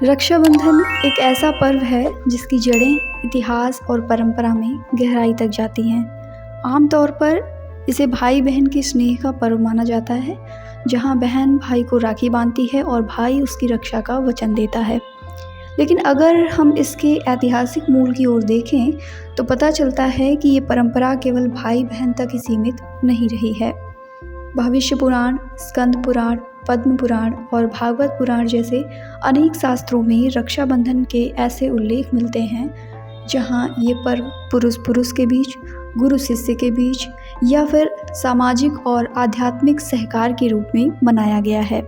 रक्षाबंधन एक ऐसा पर्व है जिसकी जड़ें इतिहास और परंपरा में गहराई तक जाती हैं। आमतौर पर इसे भाई बहन के स्नेह का पर्व माना जाता है, जहां बहन भाई को राखी बांधती है और भाई उसकी रक्षा का वचन देता है। लेकिन अगर हम इसके ऐतिहासिक मूल की ओर देखें तो पता चलता है कि ये परंपरा केवल भाई बहन तक ही सीमित नहीं रही है। भविष्य पुराण, स्कंद पुराण, पद्म पुराण और भागवत पुराण जैसे अनेक शास्त्रों में रक्षाबंधन के ऐसे उल्लेख मिलते हैं जहां ये पर्व पुरुष पुरुष के बीच, गुरु शिष्य के बीच या फिर सामाजिक और आध्यात्मिक सहकार के रूप में मनाया गया है।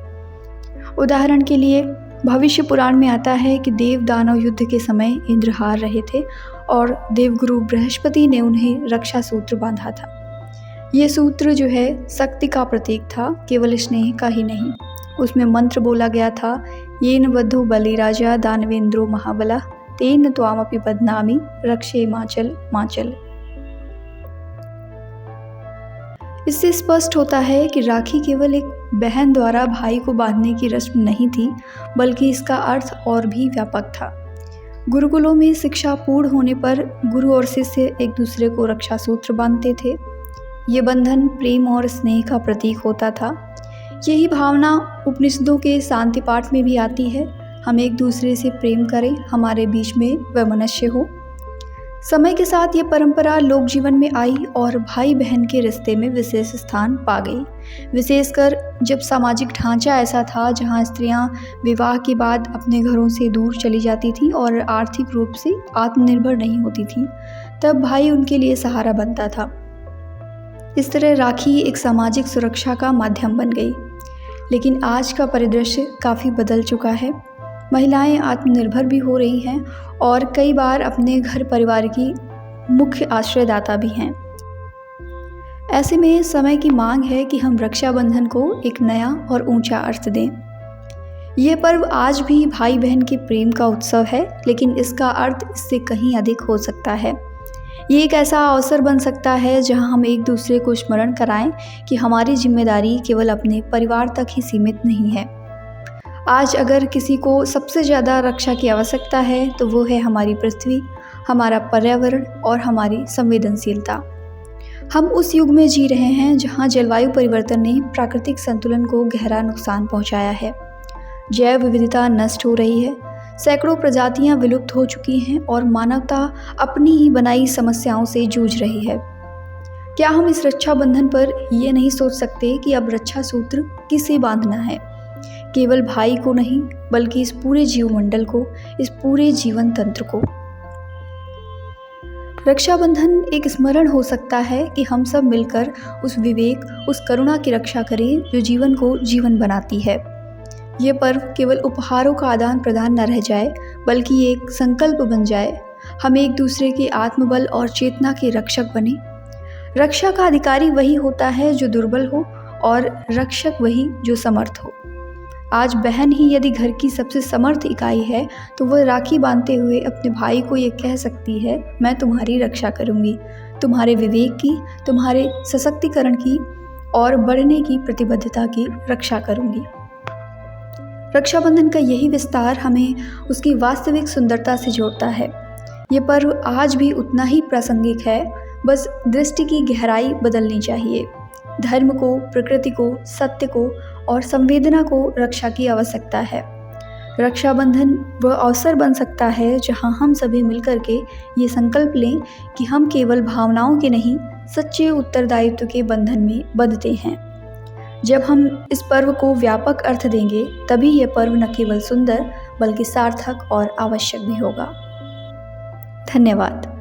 उदाहरण के लिए भविष्य पुराण में आता है कि देव दानव युद्ध के समय इंद्र हार रहे थे और देवगुरु बृहस्पति ने उन्हें रक्षा सूत्र बांधा था। ये सूत्र जो है शक्ति का प्रतीक था, केवल स्नेह का ही नहीं। उसमें मंत्र बोला गया था, येन बद्धो बलिराजा दानवेंद्रो महाबला तेन त्वामपि बध्नामि रक्षे माचल माचल। इससे स्पष्ट होता है कि राखी केवल एक बहन द्वारा भाई को बांधने की रस्म नहीं थी, बल्कि इसका अर्थ और भी व्यापक था। गुरुकुलों में शिक्षा पूर्ण होने पर गुरु और शिष्य एक दूसरे को रक्षा सूत्र बांधते थे। ये बंधन प्रेम और स्नेह का प्रतीक होता था। यही भावना उपनिषदों के शांति पाठ में भी आती है, हम एक दूसरे से प्रेम करें, हमारे बीच में वैमनस्य हो। समय के साथ ये परंपरा लोक जीवन में आई और भाई बहन के रिश्ते में विशेष स्थान पा गई, विशेषकर जब सामाजिक ढांचा ऐसा था जहां स्त्रियां विवाह के बाद अपने घरों से दूर चली जाती थीं और आर्थिक रूप से आत्मनिर्भर नहीं होती थीं। तब भाई उनके लिए सहारा बनता था। इस तरह राखी एक सामाजिक सुरक्षा का माध्यम बन गई। लेकिन आज का परिदृश्य काफ़ी बदल चुका है। महिलाएं आत्मनिर्भर भी हो रही हैं और कई बार अपने घर परिवार की मुख्य आश्रयदाता भी हैं। ऐसे में समय की मांग है कि हम रक्षाबंधन को एक नया और ऊंचा अर्थ दें। ये पर्व आज भी भाई बहन के प्रेम का उत्सव है, लेकिन इसका अर्थ इससे कहीं अधिक हो सकता है। ये एक ऐसा अवसर बन सकता है जहां हम एक दूसरे को स्मरण कराएं कि हमारी जिम्मेदारी केवल अपने परिवार तक ही सीमित नहीं है। आज अगर किसी को सबसे ज़्यादा रक्षा की आवश्यकता है तो वो है हमारी पृथ्वी, हमारा पर्यावरण और हमारी संवेदनशीलता। हम उस युग में जी रहे हैं जहां जलवायु परिवर्तन ने प्राकृतिक संतुलन को गहरा नुकसान पहुंचाया है। जैव विविधता नष्ट हो रही है, सैकड़ों प्रजातियां विलुप्त हो चुकी हैं और मानवता अपनी ही बनाई समस्याओं से जूझ रही है। क्या हम इस रक्षाबंधन पर ये नहीं सोच सकते कि अब रक्षा सूत्र किसे बांधना है? केवल भाई को नहीं, बल्कि इस पूरे जीवमंडल को, इस पूरे जीवन तंत्र को। रक्षाबंधन एक स्मरण हो सकता है कि हम सब मिलकर उस विवेक, उस करुणा की रक्षा करें जो जीवन को जीवन बनाती है। ये पर्व केवल उपहारों का आदान प्रदान न रह जाए, बल्कि एक संकल्प बन जाए। हम एक दूसरे के आत्मबल और चेतना के रक्षक बने। रक्षा का अधिकारी वही होता है जो दुर्बल हो और रक्षक वही जो समर्थ हो। आज बहन ही यदि घर की सबसे समर्थ इकाई है तो वह राखी बांधते हुए अपने भाई को ये कह सकती है, मैं तुम्हारी रक्षा करूंगी, तुम्हारे विवेक की, तुम्हारे सशक्तिकरण की और बढ़ने की प्रतिबद्धता की रक्षा करूंगी। रक्षाबंधन का यही विस्तार हमें उसकी वास्तविक सुंदरता से जोड़ता है। ये पर्व आज भी उतना ही प्रासंगिक है, बस दृष्टि की गहराई बदलनी चाहिए। धर्म को, प्रकृति को, सत्य को और संवेदना को रक्षा की आवश्यकता है। रक्षाबंधन वह अवसर बन सकता है जहां हम सभी मिलकर के ये संकल्प लें कि हम केवल भावनाओं के नहीं, सच्चे उत्तरदायित्व के बंधन में बंधते हैं। जब हम इस पर्व को व्यापक अर्थ देंगे, तभी यह पर्व न केवल सुंदर बल्कि सार्थक और आवश्यक भी होगा। धन्यवाद।